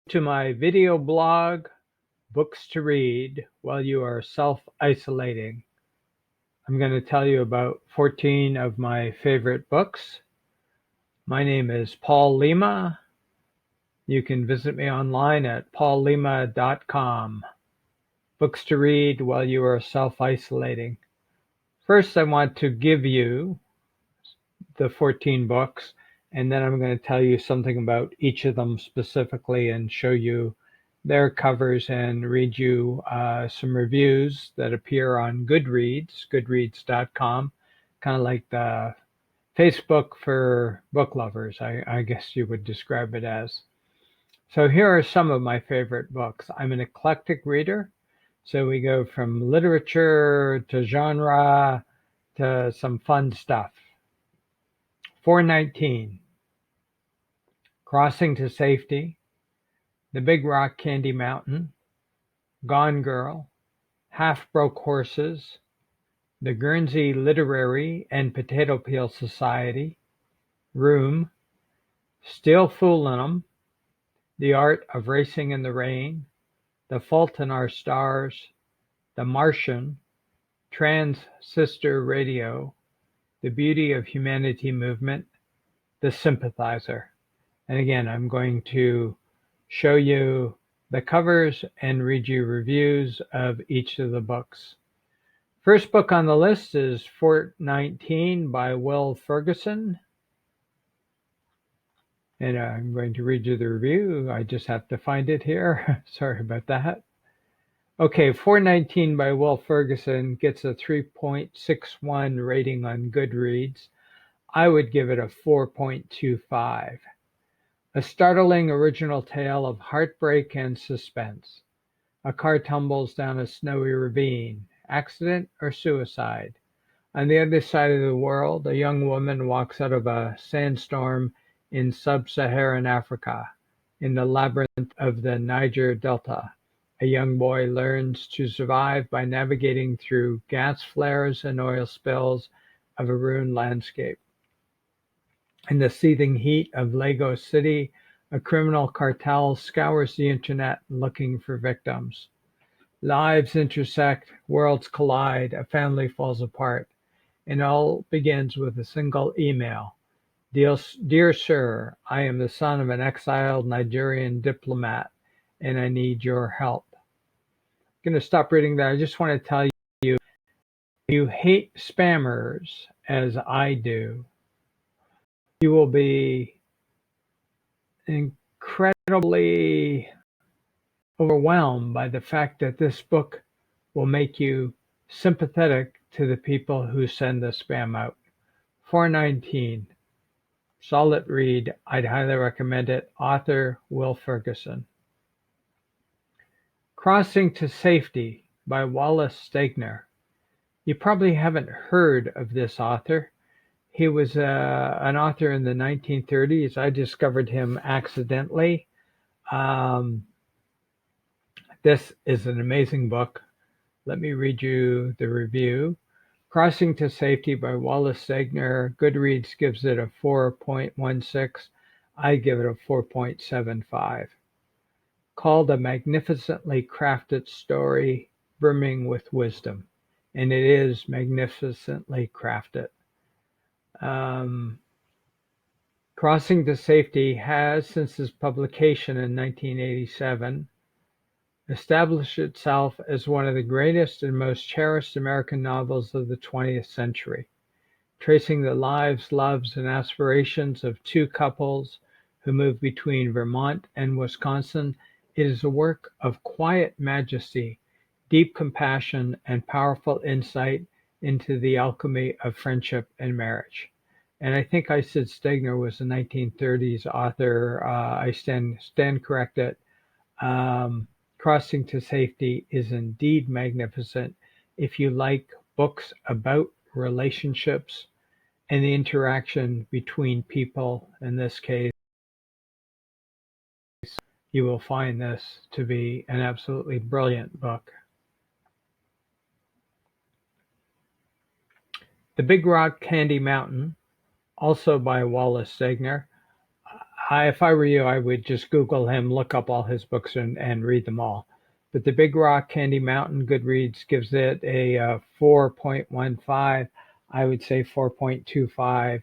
to my video blog, Books to Read While You Are Self-Isolating. I'm going to tell you about 14 of my favorite books. My name is Paul Lima. You can visit me online at paullima.com. Books to Read While You Are Self-Isolating. First, I want to give you the 14 books, and then I'm going to tell you something about each of them specifically and show you their covers and read you some reviews that appear on GoodReads, goodreads.com, kind of like the Facebook for book lovers, I guess you would describe it as. So here are some of my favorite books. I'm an eclectic reader, so we go from literature to genre to some fun stuff. 419, Crossing to Safety, The Big Rock Candy Mountain, Gone Girl, Half Broke Horses, The Guernsey Literary and Potato Peel Society, Room, Still Foolin' 'Em, The Art of Racing in the Rain, The Fault in Our Stars, The Martian, Transistor Radio, The Beauty of Humanity Movement, The Sympathizer. And again, I'm going to show you the covers and read you reviews of each of the books. First book on the list is 419 by Will Ferguson. And I'm going to read you the review. I just have to find it here. Sorry about that. Okay, 419 by Will Ferguson gets a 3.61 rating on GoodReads. I would give it a 4.25. A startling original tale of heartbreak and suspense. A car tumbles down a snowy ravine. Accident or suicide? On the other side of the world, a young woman walks out of a sandstorm in sub-Saharan Africa. In the labyrinth of the Niger Delta, a young boy learns to survive by navigating through gas flares and oil spills of a ruined landscape. In the seething heat of Lagos City, a criminal cartel scours the internet looking for victims. Lives intersect, worlds collide, a family falls apart, and all begins with a single email. Dear Sir, I am the son of an exiled Nigerian diplomat, and I need your help. I'm going to stop reading there. I just want to tell you, if you hate spammers, as I do, you will be incredibly overwhelmed by the fact that this book will make you sympathetic to the people who send the spam out. 419, solid read. I'd highly recommend it. Author Will Ferguson. Crossing to Safety by Wallace Stegner. You probably haven't heard of this author. He was an author in the 1930s. I discovered him accidentally. This is an amazing book. Let me read you the review. Crossing to Safety by Wallace Stegner. GoodReads gives it a 4.16. I give it a 4.75. Called a magnificently crafted story brimming with wisdom. And it is magnificently crafted. Crossing to Safety has, since its publication in 1987, established itself as one of the greatest and most cherished American novels of the 20th century, tracing the lives, loves, and aspirations of two couples who move between Vermont and Wisconsin. It is a work of quiet majesty, deep compassion, and powerful insight into the alchemy of friendship and marriage. And I think I said Stegner was a 1930s author. I stand corrected. Crossing to Safety is indeed magnificent. If you like books about relationships and the interaction between people, in this case, you will find this to be an absolutely brilliant book. The Big Rock Candy Mountain, also by Wallace Stegner. If I were you, I would just Google him, look up all his books, and read them all. But the Big Rock Candy Mountain Goodreads gives it a 4.15. I would say 4.25.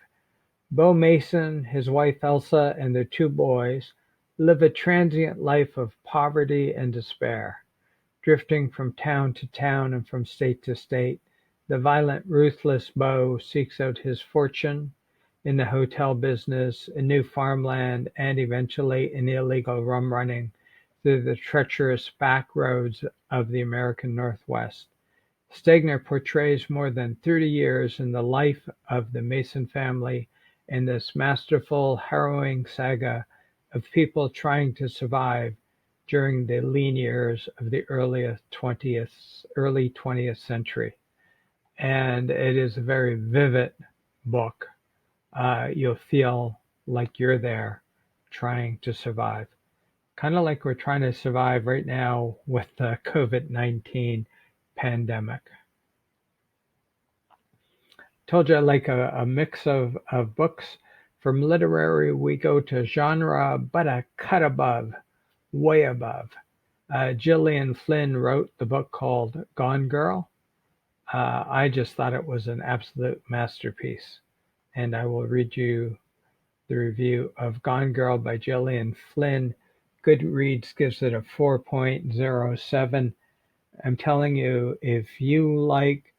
Bo Mason, his wife Elsa, and their two boys live a transient life of poverty and despair. Drifting from town to town and from state to state, the violent, ruthless Bo seeks out his fortune in the hotel business, in new farmland, and eventually in illegal rum running through the treacherous back roads of the American Northwest. Stegner portrays more than 30 years in the life of the Mason family in this masterful, harrowing saga of people trying to survive during the lean years of the early 20th century. And it is a very vivid book. You'll feel like you're there trying to survive. Kind of like we're trying to survive right now with the COVID-19 pandemic. Told you I like a mix of books. From literary, we go to genre, but a cut above, way above. Gillian Flynn wrote the book called Gone Girl. I just thought it was an absolute masterpiece. And I will read you the review of Gone Girl by Gillian Flynn. GoodReads gives it a 4.07. I'm telling you, if you like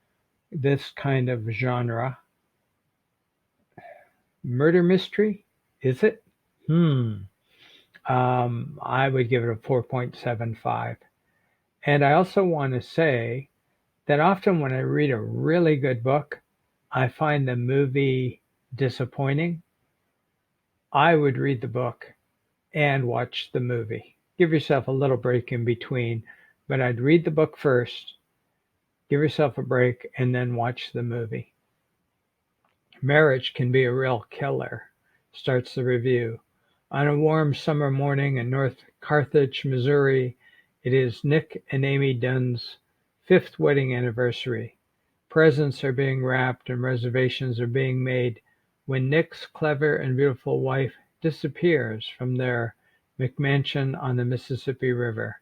this kind of genre, murder mystery, is it? I would give it a 4.75. And I also want to say that often when I read a really good book, I find the movie disappointing. I would read the book and watch the movie. Give yourself a little break in between, but I'd read the book first, give yourself a break, and then watch the movie. Marriage can be a real killer, starts the review. On a warm summer morning in North Carthage, Missouri, it is Nick and Amy Dunn's 5th wedding anniversary. Presents are being wrapped and reservations are being made when Nick's clever and beautiful wife disappears from their McMansion on the Mississippi River.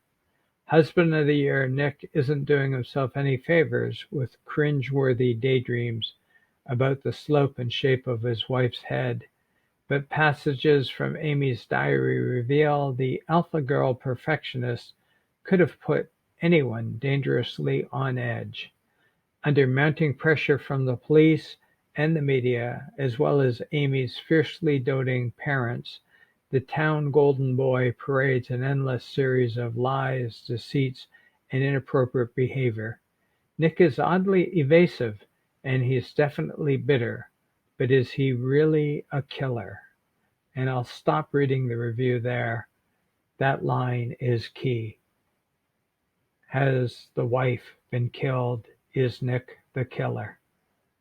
Husband of the year, Nick isn't doing himself any favors with cringe-worthy daydreams about the slope and shape of his wife's head, but passages from Amy's diary reveal the alpha girl perfectionist could have put anyone dangerously on edge. Under mounting pressure from the police and the media, as well as Amy's fiercely doting parents, the town golden boy parades an endless series of lies, deceits, and inappropriate behavior. Nick is oddly evasive, and he is definitely bitter, but is he really a killer? And I'll stop reading the review there. That line is key. Has the wife been killed? Is Nick the killer?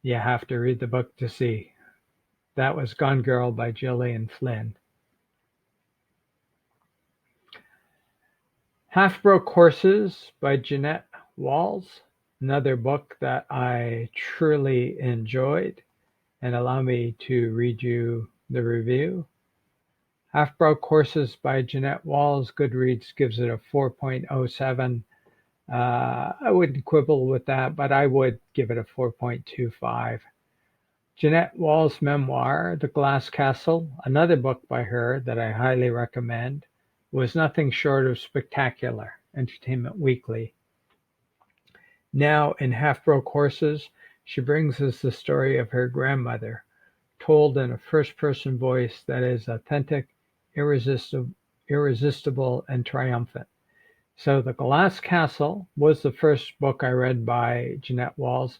You have to read the book to see. That was Gone Girl by Gillian Flynn. Half Broke Horses by Jeanette Walls, another book that I truly enjoyed, and allow me to read you the review. Half Broke Horses by Jeanette Walls, GoodReads gives it a 4.07. I wouldn't quibble with that, but I would give it a 4.25. Jeanette Walls' memoir, The Glass Castle, another book by her that I highly recommend, was nothing short of spectacular. Entertainment Weekly. Now, in Half Broke Horses, she brings us the story of her grandmother, told in a first-person voice that is authentic, irresistible, and triumphant. So The Glass Castle was the first book I read by Jeanette Walls.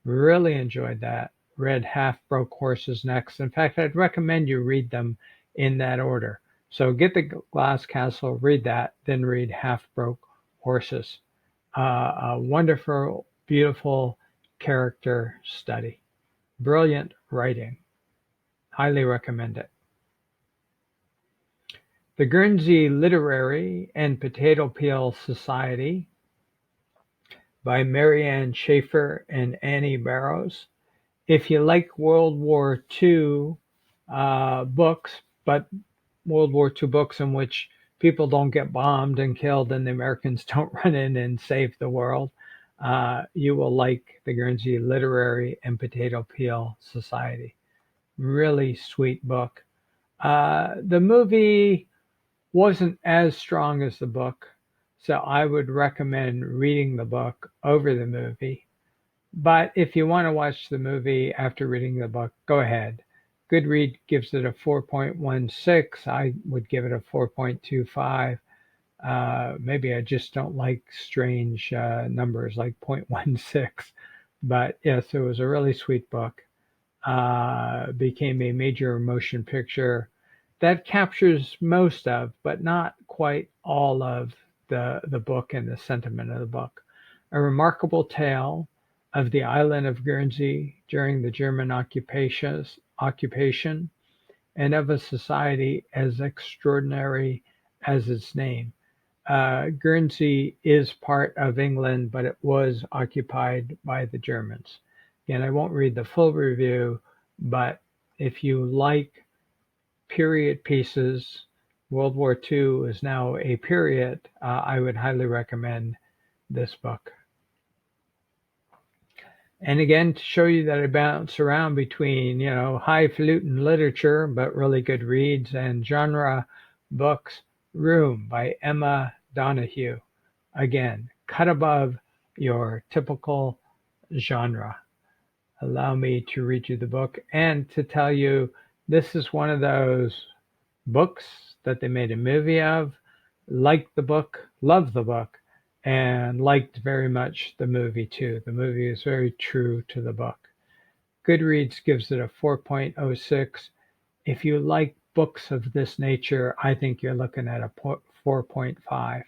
Really enjoyed that. Read Half Broke Horses next. In fact, I'd recommend you read them in that order. So get The Glass Castle, read that, then read Half Broke Horses. A wonderful, beautiful character study. Brilliant writing. Highly recommend it. The Guernsey Literary and Potato Peel Society by Marianne Schaefer and Annie Barrows. If you like World War II books, but World War II books in which people don't get bombed and killed and the Americans don't run in and save the world, you will like the Guernsey Literary and Potato Peel Society. Really sweet book. The movie wasn't as strong as the book, so I would recommend reading the book over the movie. But if you want to watch the movie after reading the book, go ahead. GoodReads gives it a 4.16. I would give it a 4.25. Maybe I just don't like strange numbers like 0.16. But yes, it was a really sweet book. Became a major motion picture that captures most of, but not quite all of the book and the sentiment of the book. A remarkable tale of the island of Guernsey during the German occupation and of a society as extraordinary as its name. Guernsey is part of England, but it was occupied by the Germans. Again, I won't read the full review, but if you like period pieces, World War II is now a period. I would highly recommend this book. And again, to show you that I bounce around between, highfalutin literature, but really good reads, and genre books, Room by Emma Donoghue. Again, cut above your typical genre. Allow me to read you the book and to tell you this is one of those books that they made a movie of. Liked the book, loved the book, and liked very much the movie too. The movie is very true to the book. GoodReads gives it a 4.06. If you like books of this nature, I think you're looking at a 4.5.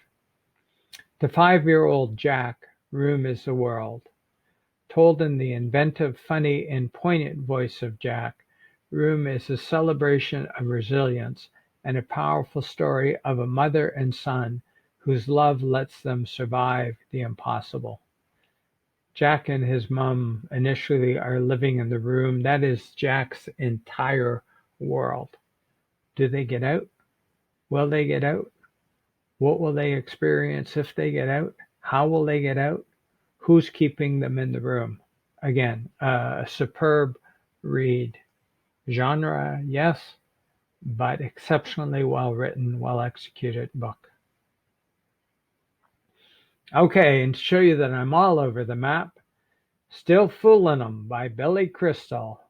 To 5-year-old Jack, Room is the world. Told in the inventive, funny, and poignant voice of Jack, Room is a celebration of resilience and a powerful story of a mother and son whose love lets them survive the impossible. Jack and his mom initially are living in the room. That is Jack's entire world. Do they get out? Will they get out? What will they experience if they get out? How will they get out? Who's keeping them in the room? Again, a superb read. Genre, yes, but exceptionally well written, well executed book. Okay, and to show you that I'm all over the map, Still Foolin' 'Em by Billy Crystal.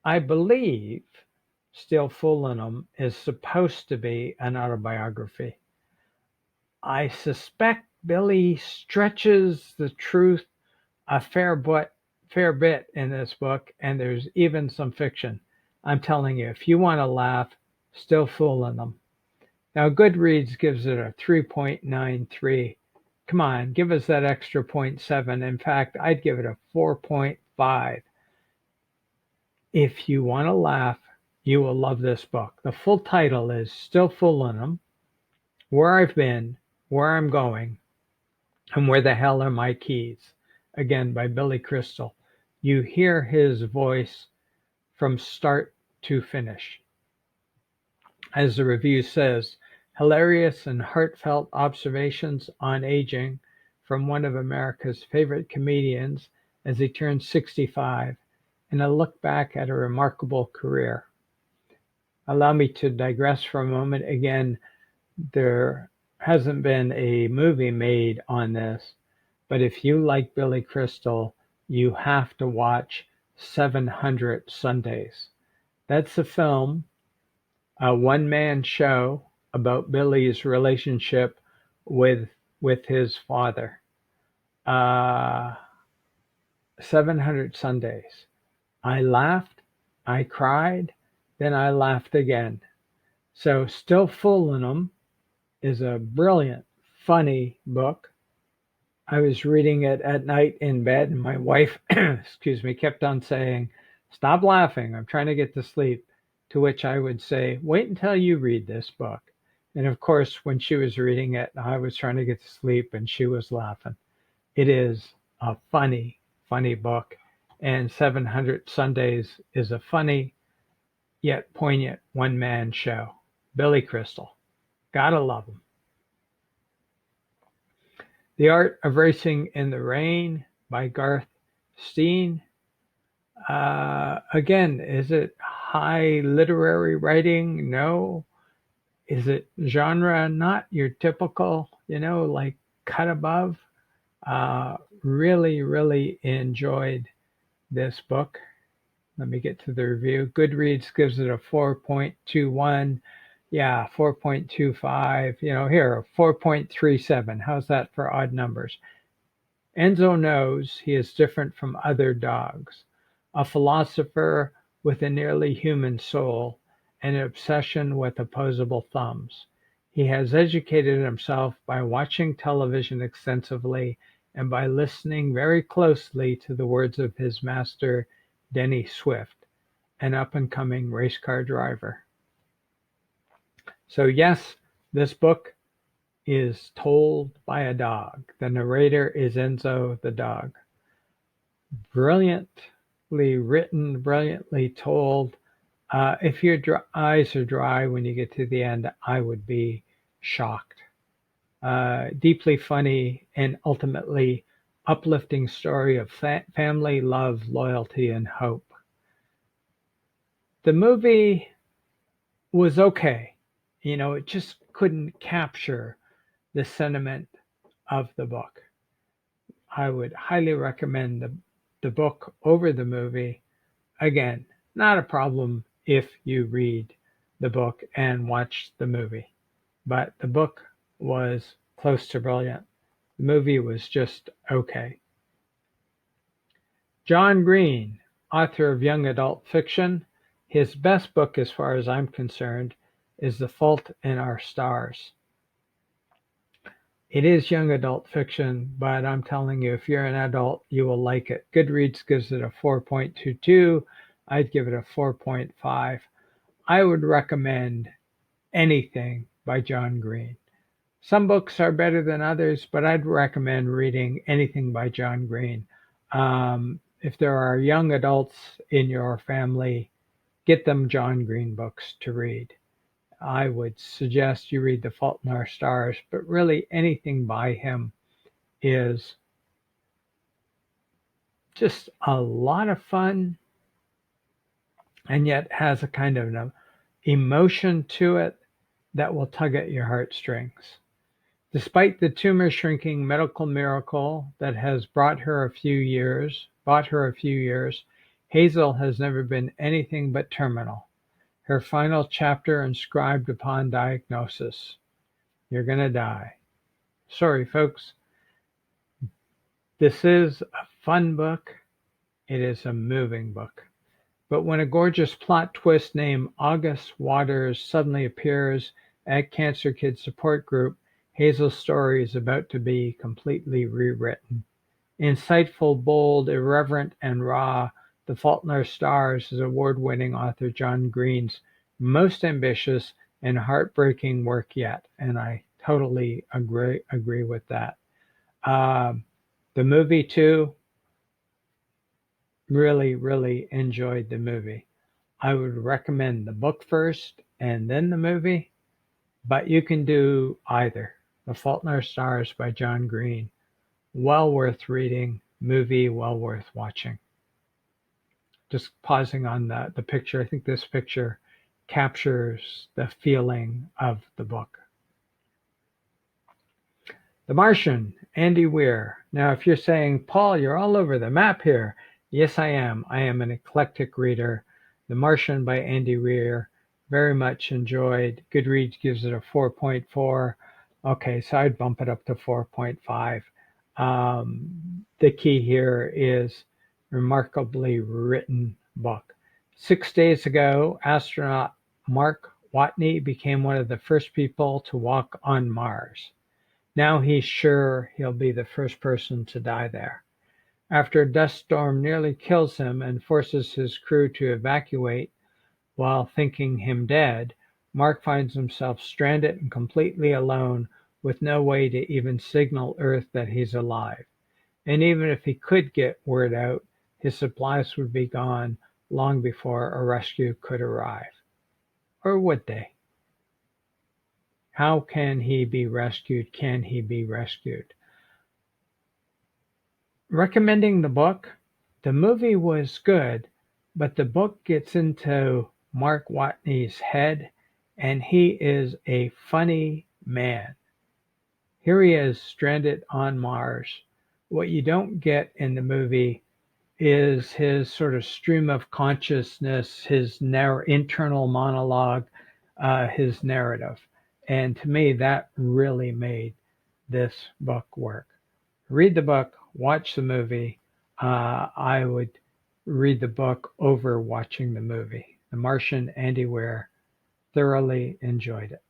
I believe Still Foolin' 'Em is supposed to be an autobiography. I suspect Billy stretches the truth a fair bit in this book, and there's even some fiction. I'm telling you, if you want to laugh, Still Foolin' 'Em. Now, GoodReads gives it a 3.93. Come on, give us that extra 0.7. In fact, I'd give it a 4.5. If you want to laugh, you will love this book. The full title is Still Foolin' 'Em, Where I've Been, Where I'm Going, and Where the Hell Are My Keys? Again, by Billy Crystal. You hear his voice from start to finish. As the review says, hilarious and heartfelt observations on aging from one of America's favorite comedians as he turns 65, and a look back at a remarkable career. Allow me to digress for a moment. Again, there hasn't been a movie made on this, but if you like Billy Crystal, you have to watch 700 Sundays. That's a film, a one-man show about Billy's relationship with his father. 700 Sundays. I laughed, I cried, then I laughed again. So Still Foolin' 'Em is a brilliant, funny book. I was reading it at night in bed, and my wife, excuse me, kept on saying, "Stop laughing, I'm trying to get to sleep." To which I would say, "Wait until you read this book." And of course, when she was reading it, I was trying to get to sleep and she was laughing. It is a funny, funny book. And 700 Sundays is a funny, yet poignant one-man show. Billy Crystal. Gotta love him. The Art of Racing in the Rain by Garth Steen. Again, is it high literary writing? No. Is it genre? Not your typical, like cut above. Really, really enjoyed this book. Let me get to the review. GoodReads gives it a 4.21. Yeah, 4.25. Here, 4.37. How's that for odd numbers? Enzo knows he is different from other dogs. A philosopher with a nearly human soul and an obsession with opposable thumbs. He has educated himself by watching television extensively and by listening very closely to the words of his master, Denny Swift, an up-and-coming race car driver. So yes, this book is told by a dog. The narrator is Enzo the dog. Brilliantly written, brilliantly told. If your eyes are dry when you get to the end, I would be shocked. Deeply funny and ultimately uplifting story of family, love, loyalty, and hope. The movie was okay. It just couldn't capture the sentiment of the book. I would highly recommend the book over the movie. Again, not a problem if you read the book and watch the movie. But the book was close to brilliant. The movie was just okay. John Green, author of young adult fiction. His best book, as far as I'm concerned, is The Fault in Our Stars. It is young adult fiction, but I'm telling you, if you're an adult, you will like it. GoodReads gives it a 4.22. I'd give it a 4.5. I would recommend anything by John Green. Some books are better than others, but I'd recommend reading anything by John Green. If there are young adults in your family, get them John Green books to read. I would suggest you read The Fault in Our Stars, but really anything by him is just a lot of fun and yet has a kind of an emotion to it that will tug at your heartstrings. Despite the tumor-shrinking medical miracle that has bought her a few years, Hazel has never been anything but terminal. Her final chapter inscribed upon diagnosis. You're gonna die. Sorry, folks. This is a fun book. It is a moving book. But when a gorgeous plot twist named August Waters suddenly appears at Cancer Kids Support Group, Hazel's story is about to be completely rewritten. Insightful, bold, irreverent, and raw, The Fault in Our Stars is award-winning author John Green's most ambitious and heartbreaking work yet, and I totally agree with that. The movie too, really, really enjoyed the movie. I would recommend the book first and then the movie, but you can do either. The Fault in Our Stars by John Green. Well worth reading, movie well worth watching. Just pausing on the picture, I think this picture captures the feeling of the book. The Martian, Andy Weir. Now, if you're saying, Paul, you're all over the map here. Yes, I am. I am an eclectic reader. The Martian by Andy Weir. Very much enjoyed. GoodReads gives it a 4.4. Okay, so I'd bump it up to 4.5. The key here is remarkably written book. 6 days ago, astronaut Mark Watney became one of the first people to walk on Mars. Now he's sure he'll be the first person to die there. After a dust storm nearly kills him and forces his crew to evacuate while thinking him dead, Mark finds himself stranded and completely alone with no way to even signal Earth that he's alive. And even if he could get word out, his supplies would be gone, long before a rescue could arrive. Or would they? How can he be rescued? Can he be rescued? Recommending the book. The movie was good, but the book gets into Mark Watney's head, and he is a funny man. Here he is stranded on Mars. What you don't get in the movie is his sort of stream of consciousness, his internal monologue, his narrative. And to me, that really made this book work. Read the book, watch the movie. I would read the book over watching the movie. The Martian, Andy Weir, thoroughly enjoyed it.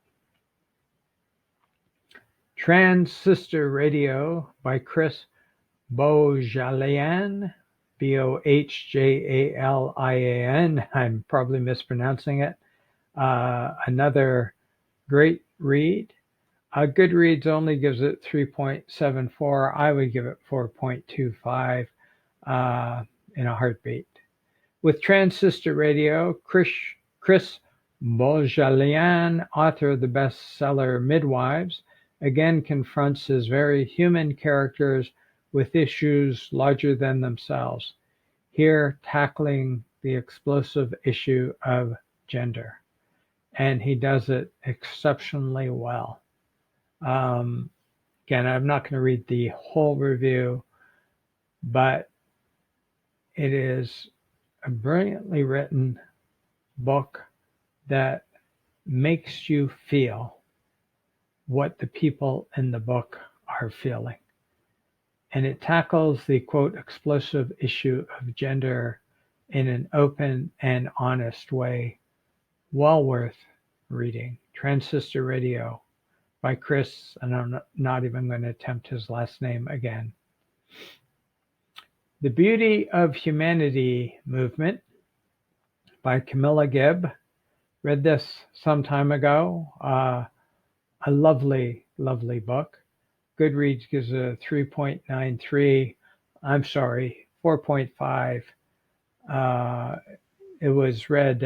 Transistor Radio by Chris Bohjalian, Bohjalian. I'm probably mispronouncing it. Another great read. GoodReads only gives it 3.74. I would give it 4.25 in a heartbeat. With Transistor Radio, Chris Bohjalian, author of the bestseller Midwives, again confronts his very human characters with issues larger than themselves, here tackling the explosive issue of gender. And he does it exceptionally well. Again, I'm not going to read the whole review, but it is a brilliantly written book that makes you feel what the people in the book are feeling. And it tackles the, quote, explosive issue of gender in an open and honest way. Well worth reading. Transistor Radio by Chris, and I'm not even going to attempt his last name again. The Beauty of Humanity Movement by Camilla Gibb. Read this some time ago. A lovely, lovely book. GoodReads gives a 3.93. I'm sorry, 4.5. It was read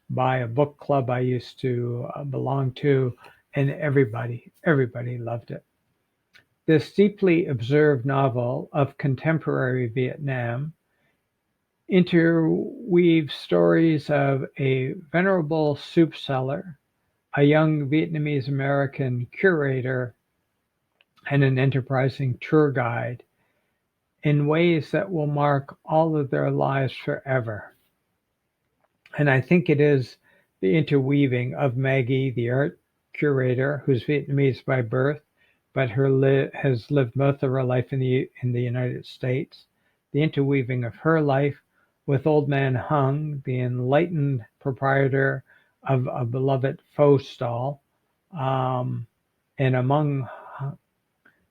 by a book club I used to belong to, and everybody loved it. This deeply observed novel of contemporary Vietnam interweaves stories of a venerable soup seller, a young Vietnamese American curator, and an enterprising tour guide in ways that will mark all of their lives forever. And I think it is the interweaving of Maggie, the art curator, who's Vietnamese by birth, but has lived most of her life in the United States. The interweaving of her life with Old Man Hung, the enlightened proprietor of a beloved pho stall, and among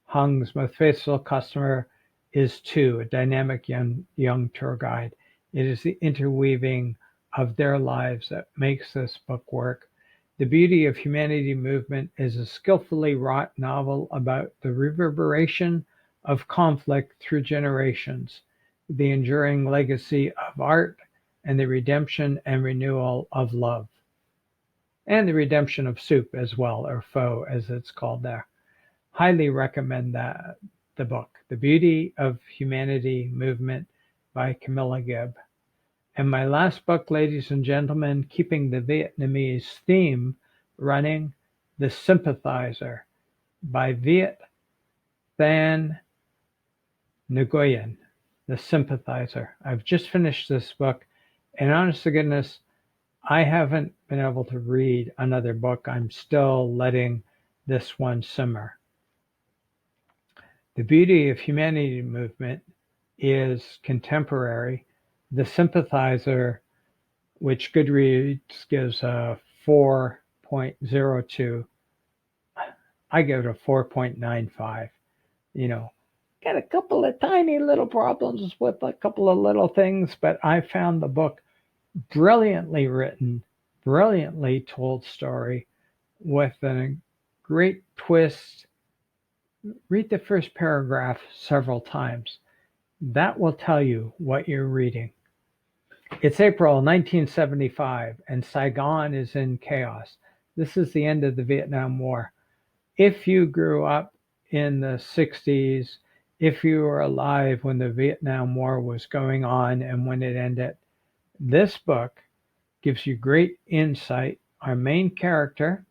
Hung's most faithful customer is Tu, a dynamic young tour guide. It is the interweaving of their lives that makes this book work. The Beauty of Humanity Movement is a skillfully wrought novel about the reverberation of conflict through generations, the enduring legacy of art, and the redemption and renewal of love. And the redemption of soup as well, or pho as it's called there. Highly recommend the book, The Beauty of Humanity Movement by Camilla Gibb. And my last book, ladies and gentlemen, keeping the Vietnamese theme running, The Sympathizer by Viet Thanh Nguyen. The Sympathizer. I've just finished this book, and honest to goodness, I haven't been able to read another book. I'm still letting this one simmer. The Beauty of Humanity Movement is contemporary. The Sympathizer, which GoodReads gives a 4.02, I give it a 4.95. Got a couple of tiny little problems with a couple of little things, but I found the book brilliantly written, brilliantly told story with a great twist. Read the first paragraph several times. That will tell you what you're reading. It's April 1975, and Saigon is in chaos. This is the end of the Vietnam War. If you grew up in the 60s, if you were alive when the Vietnam War was going on and when it ended, this book gives you great insight. Our main character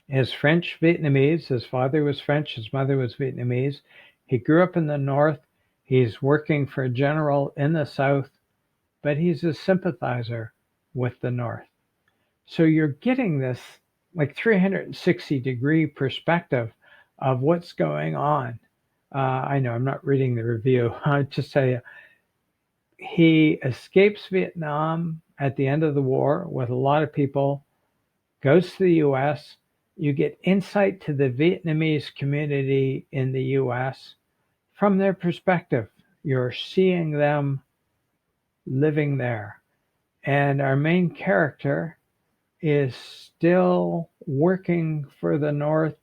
is French Vietnamese. His father was French, his mother was Vietnamese. He grew up in the North. He's working for a general in the South, but he's a sympathizer with the North. So you're getting this like 360-degree perspective of what's going on. I know I'm not reading the review. I'll just tell you, he escapes Vietnam at the end of the war with a lot of people, goes to the U.S. You get insight to the Vietnamese community in the U.S. from their perspective. You're seeing them living there. And our main character is still working for the North,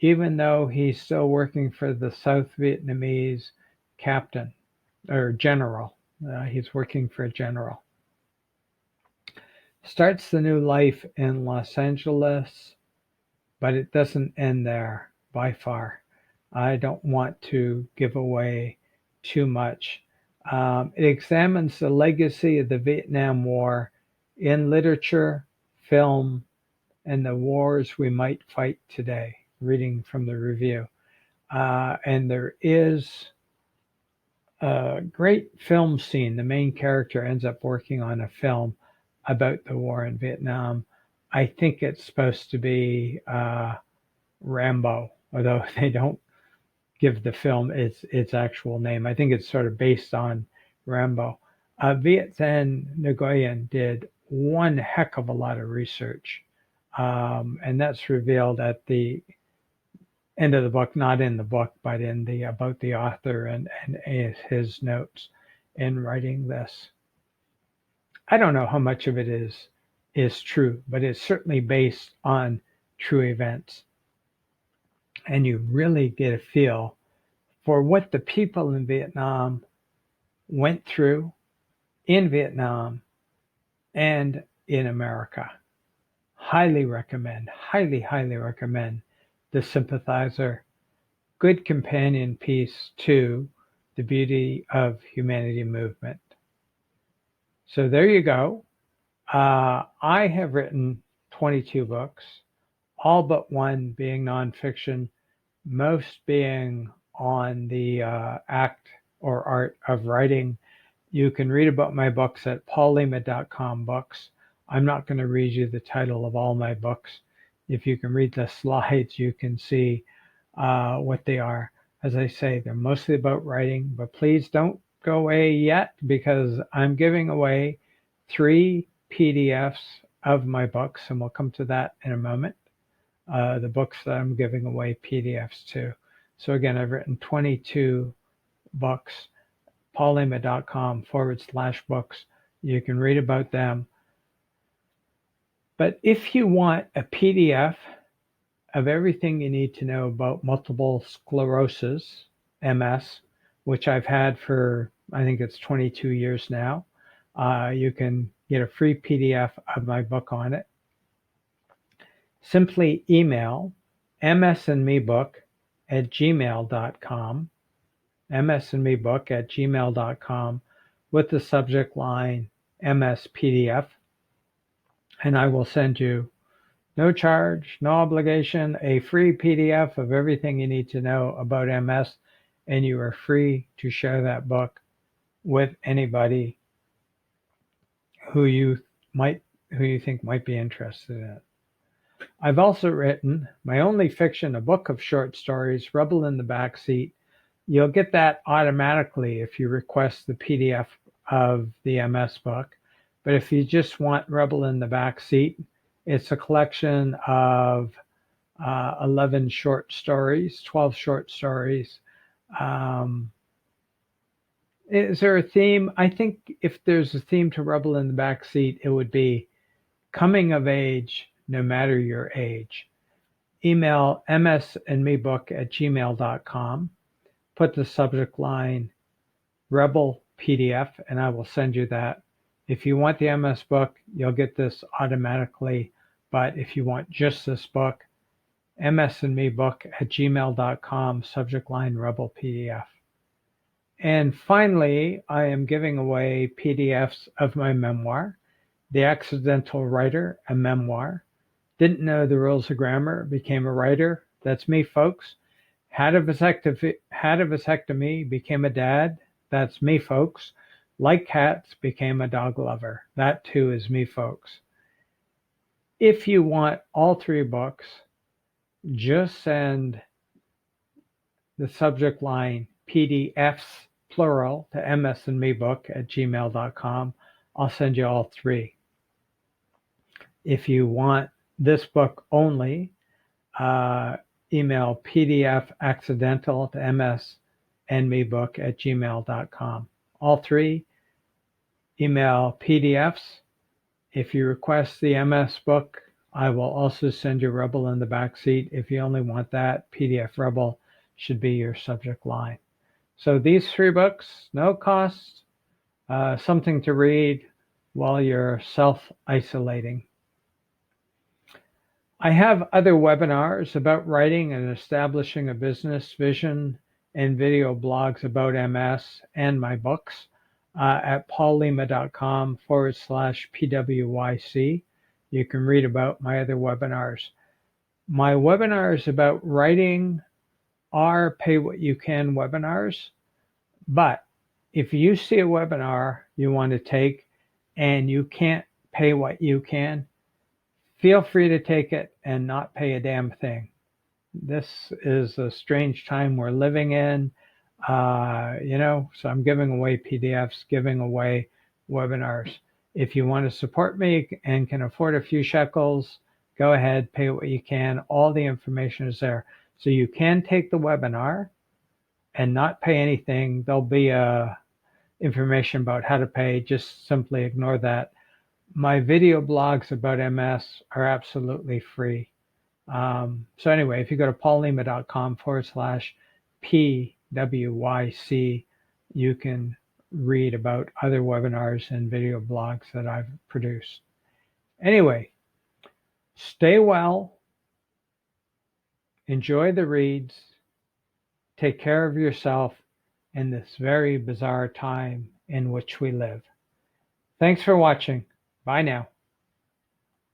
even though he's still working for the South Vietnamese captain or general. He's working for a general. Starts the new life in Los Angeles, but it doesn't end there by far. I don't want to give away too much. It examines the legacy of the Vietnam War in literature, film, and the wars we might fight today, reading from the review. And there is a great film scene. The main character ends up working on a film about the war in Vietnam. I think it's supposed to be Rambo, although they don't give the film its actual name. I think it's sort of based on Rambo. Viet Thanh Nguyen did one heck of a lot of research, and that's revealed at the end of the book, not in the book, but in the about the author and his notes in writing this. I don't know how much of it is true, but it's certainly based on true events. And you really get a feel for what the people in Vietnam went through in Vietnam and in America. Highly recommend, highly recommend The Sympathizer. Good companion piece to The Beauty of Humanity movement. So there you go. I have written 22 books, all but one being nonfiction, most being on the act or art of writing. You can read about my books at paullima.com books. I'm not going to read you the title of all my books. If you can read the slides, you can see what they are. As I say, they're mostly about writing, but please don't go away yet because I'm giving away 3 PDFs of my books, and we'll come to that in a moment. The books that I'm giving away PDFs to. So again, I've written 22 books, paullima.com/books. You can read about them. But if you want a PDF of everything you need to know about multiple sclerosis, MS, which I've had for, I think it's 22 years now, you can get a free PDF of my book on it. Simply email msandmebook@gmail.com, msandmebook@gmail.com with the subject line MS PDF, and I will send you, no charge, no obligation, a free PDF of everything you need to know about MS, and you are free to share that book with anybody who you think might be interested in it. I've also written my only fiction, a book of short stories, Rubble in the Backseat. You'll get that automatically if you request the PDF of the MS book. But if you just want Rubble in the Backseat, it's a collection of 11 short stories, 12 short stories. Is there a theme? I think if there's a theme to Rubble in the Backseat, it would be coming of age, no matter your age. Email msandmebook@gmail.com. Put the subject line Rubble PDF, and I will send you that. If you want the MS book, you'll get this automatically. But if you want just this book, msandmebook@gmail.com, subject line Rubble PDF. And finally, I am giving away PDFs of my memoir, The Accidental Writer, a Memoir. Didn't know the rules of grammar, became a writer. That's me, folks. Had a vasectomy, became a dad. That's me, folks. Like cats, became a dog lover. That too is me, folks. If you want all three books, just send the subject line PDFs, plural, to msandmebook@gmail.com. I'll send you all three. If you want this book only, email PDF accidental to msandmebook@gmail.com. All three, email PDFs. If you request the MS book, I will also send you Rubble in the Backseat. If you only want that, PDF Rubble should be your subject line. So these three books, no cost, something to read while you're self-isolating. I have other webinars about writing and establishing a business vision and video blogs about MS and my books at paullima.com/PWYC. You can read about my other webinars. My webinars about writing are pay-what-you-can webinars, but if you see a webinar you want to take and you can't pay what you can, feel free to take it and not pay a damn thing. This is a strange time we're living in, so I'm giving away PDFs, giving away webinars. If you want to support me and can afford a few shekels, go ahead, pay what you can. All the information is there. So you can take the webinar and not pay anything. There'll be information about how to pay. Just simply ignore that. My video blogs about MS are absolutely free. So anyway, if you go to paullima.com/PWYC, you can read about other webinars and video blogs that I've produced. Anyway, stay well, enjoy the reads, take care of yourself in this very bizarre time in which we live. Thanks for watching. Bye now.